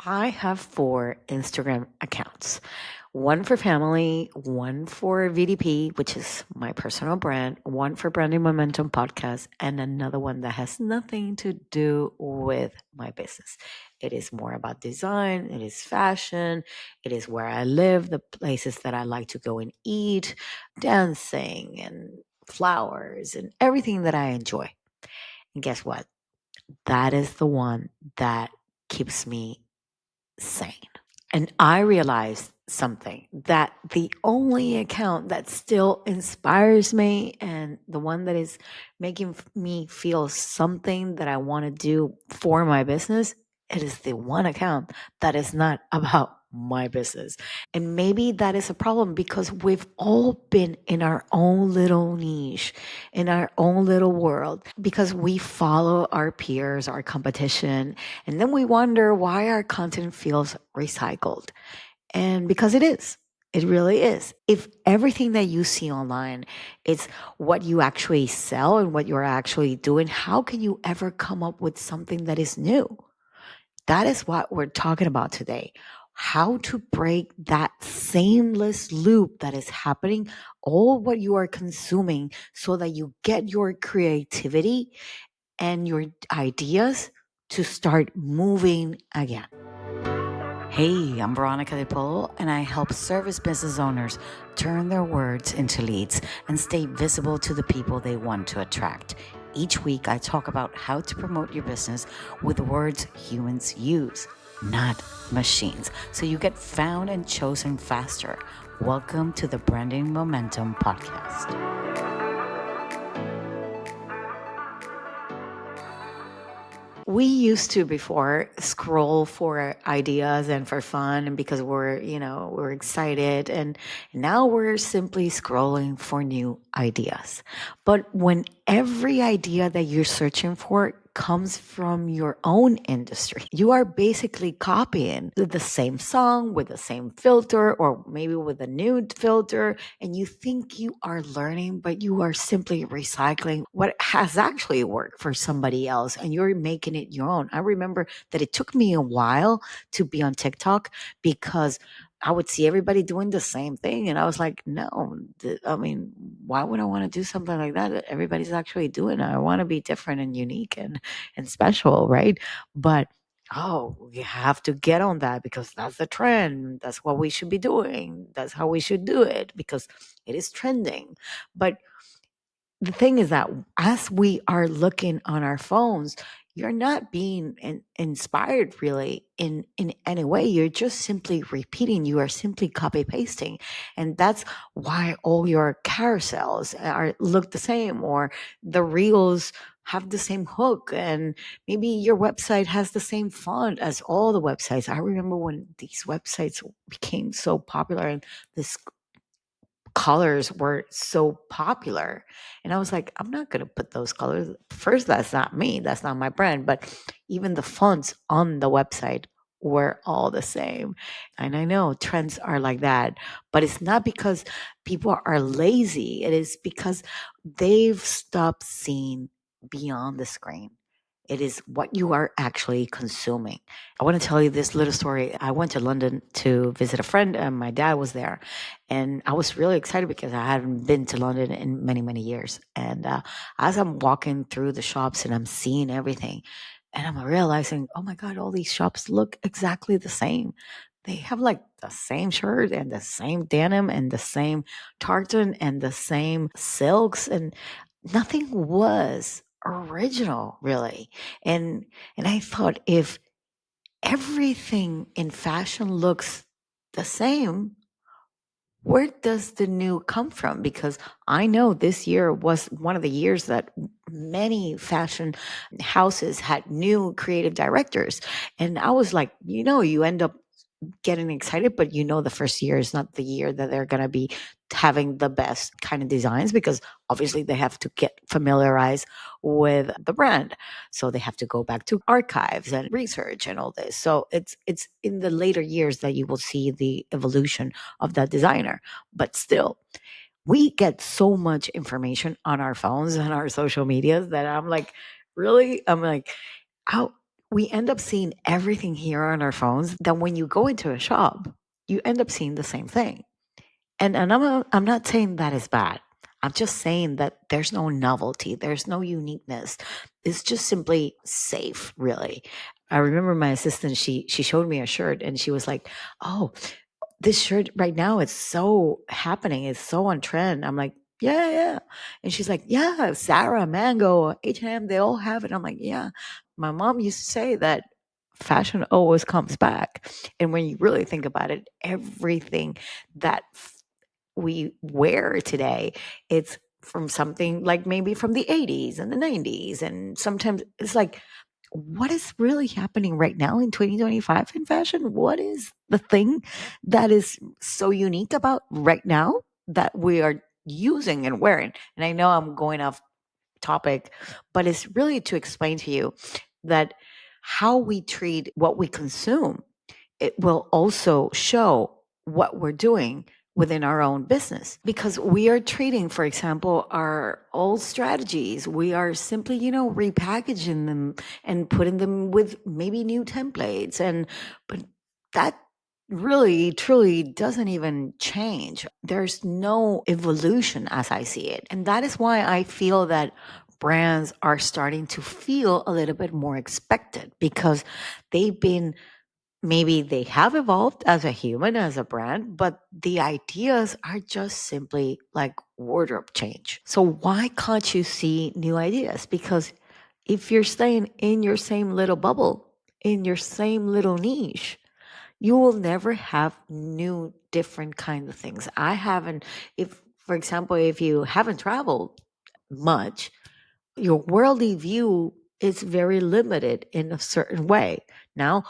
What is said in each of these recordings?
I have four Instagram accounts, one for family, one for VDP, which is my personal brand, one for Branding Momentum Podcast, and another one that has nothing to do with my business. It is more about design, it is fashion, it is where I live, the places that I like to go and eat, dancing and flowers and everything that I enjoy. And guess what? That is the one that keeps me sane. And I realized something that the only account that still inspires me and the one that is making me feel something that I want to do for my business, it is the one account that is not about my business. And maybe that is a problem because we've all been in our own little niche, in our own little world, because we follow our peers, our competition, and then we wonder why our content feels recycled. And because it is. It really is. If everything that you see online is what you actually sell and what you're actually doing, how can you ever come up with something that is new? That is what we're talking about today. How to break that seamless loop that is happening, all what you are consuming, so that you get your creativity and your ideas to start moving again. Hey, I'm Veronica Di Polo, and I help service business owners turn their words into leads and stay visible to the people they want to attract. Each week, I talk about how to promote your business with words humans use, not machines, so you get found and chosen faster. Welcome to the Branding Momentum Podcast. We used to before scroll for ideas and for fun and because we're excited, and now we're simply scrolling for new ideas. But when every idea that you're searching for comes from your own industry, you are basically copying the same song with the same filter or maybe with a new filter, and you think you are learning, but you are simply recycling what has actually worked for somebody else and you're making it your own. I remember that it took me a while to be on TikTok because I would see everybody doing the same thing. And I was like, no, I mean, why would I want to do something like that everybody's actually doing? I want to be different and unique and special, right? But oh, you have to get on that because that's the trend. That's what we should be doing. That's how we should do it because it is trending. But the thing is that as we are looking on our phones, you're not being inspired really in any way. You're just simply repeating. You are simply copy pasting, and that's why all your carousels are look the same, or the reels have the same hook, and maybe your website has the same font as all the websites. I remember when these websites became so popular, and this colors were so popular. And I was like, I'm not going to put those colors. First, that's not me. That's not my brand. But even the fonts on the website were all the same. And I know trends are like that, but it's not because people are lazy. It is because they've stopped seeing beyond the screen. It is what you are actually consuming. I want to tell you this little story. I went to London to visit a friend, and my dad was there. And I was really excited because I hadn't been to London in many, many years. And as I'm walking through the shops and I'm seeing everything, and I'm realizing, oh my God, all these shops look exactly the same. They have like the same shirt and the same denim and the same tartan and the same silks, and nothing was original really. And I thought, if everything in fashion looks the same, where does the new come from? Because I know this year was one of the years that many fashion houses had new creative directors. And I was like, you end up getting excited, but the first year is not the year that they're going to be having the best kind of designs, because obviously they have to get familiarized with the brand. So they have to go back to archives and research and all this. So it's in the later years that you will see the evolution of that designer. But still, we get so much information on our phones and our social medias that I'm like, really? I'm like, how? we end up seeing everything here on our phones. Then when you go into a shop, you end up seeing the same thing. And I'm not saying that is bad. I'm just saying that there's no novelty, there's no uniqueness. It's just simply safe, really. I remember my assistant, she showed me a shirt and she was like, "Oh, this shirt right now it's so happening, it's so on trend." I'm like, "Yeah, yeah." And she's like, "Yeah, Sarah, Mango, H&M, they all have it." I'm like, "Yeah." My mom used to say that fashion always comes back. And when you really think about it, everything that we wear today, it's from something like maybe from the 80s and the 90s. And sometimes it's like, what is really happening right now in 2025 in fashion? What is the thing that is so unique about right now that we are using and wearing? And I know I'm going off topic, but it's really to explain to you that how we treat what we consume, it will also show what we're doing within our own business, because we are treating, for example, our old strategies, we are simply, repackaging them and putting them with maybe new templates. And but that really truly doesn't even change. There's no evolution as I see it. And that is why I feel that brands are starting to feel a little bit more expected, because they've been, maybe they have evolved as a human, as a brand, but the ideas are just simply like wardrobe change. So why can't you see new ideas? Because if you're staying in your same little bubble, in your same little niche, you will never have new, different kind of things. I haven't, if, for example, if you haven't traveled much, your worldly view is very limited in a certain way. Now,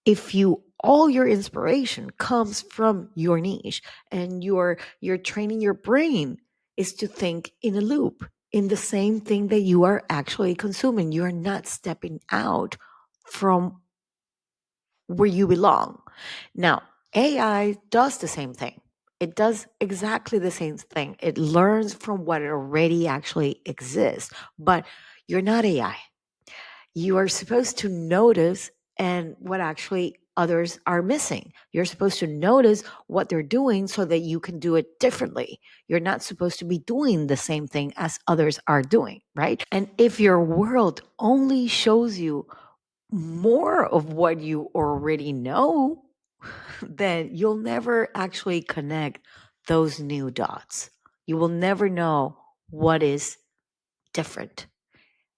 if you, all your inspiration comes from your niche, and you're training your brain is to think in a loop in the same thing that you are actually consuming, you're not stepping out from where you belong. Now, AI does the same thing. It does exactly the same thing. It learns from what already actually exists, but you're not AI. You are supposed to notice and what actually others are missing. You're supposed to notice what they're doing so that you can do it differently. You're not supposed to be doing the same thing as others are doing, right? And if your world only shows you more of what you already know, then you'll never actually connect those new dots. You will never know what is different.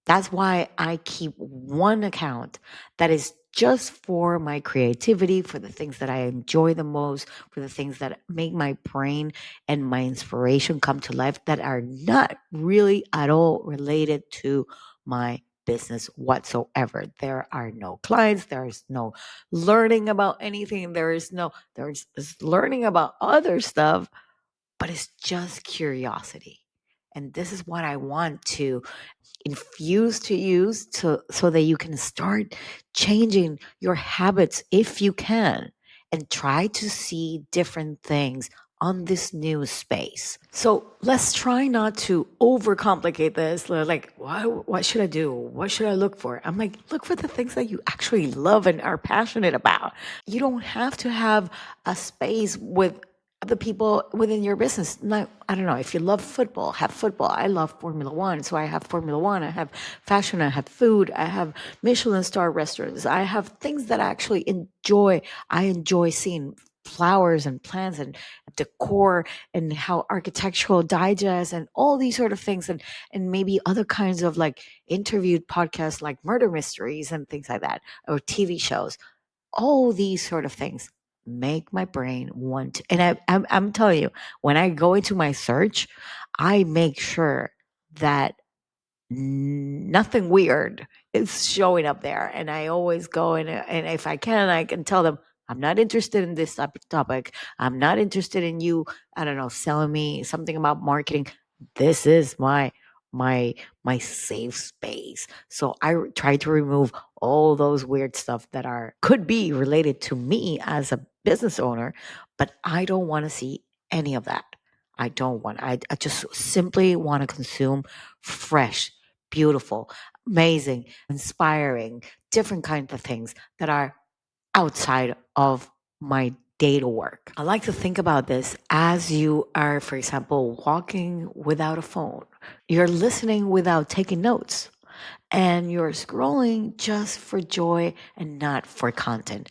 That's why I keep one account that is just for my creativity, for the things that I enjoy the most, for the things that make my brain and my inspiration come to life, that are not really at all related to my business whatsoever. There are no clients, there is no learning about anything, there's learning about other stuff, but it's just curiosity. And this is what I want to infuse to use to, so that you can start changing your habits if you can, and try to see different things on this new space. So let's try not to overcomplicate this. Like, what should I do? What should I look for? I'm like, look for the things that you actually love and are passionate about. You don't have to have a space with the people within your business. Like, I don't know, if you love football, have football. I love Formula One, so I have Formula One. I have fashion, I have food, I have Michelin star restaurants. I have things that I actually enjoy. I enjoy seeing flowers and plants and decor, and how architectural digest and all these sort of things, and maybe other kinds of like interviewed podcasts like murder mysteries and things like that, or TV shows. All these sort of things make my brain want to, and I'm telling you, when I go into my search, I make sure that nothing weird is showing up there. And I always go and if I can tell them, I'm not interested in this type of topic. I'm not interested in you, I don't know, selling me something about marketing. This is my safe space. So try to remove all those weird stuff that are could be related to me as a business owner, but I don't want to see any of that. I don't want, I just simply want to consume fresh, beautiful. amazing, inspiring, different kinds of things that are outside of my data work. I like to think about this as you are, for example, walking without a phone. You're listening without taking notes, and you're scrolling just for joy and not for content.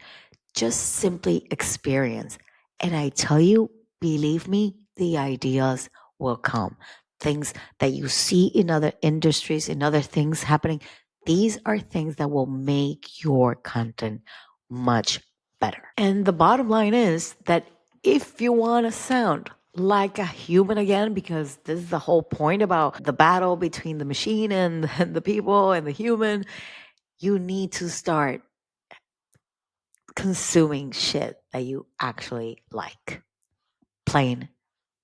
Just simply experience. And I tell you, believe me, the ideas will come. Things that you see in other industries, in other things happening, these are things that will make your content much better. And the bottom line is that if you want to sound like a human again, because this is the whole point about the battle between the machine and the people and the human, you need to start consuming shit that you actually like. Plain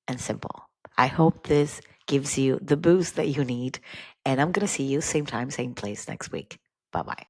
and simple. I hope this gives you the boost that you need. And I'm going to see you same time, same place next week. Bye bye.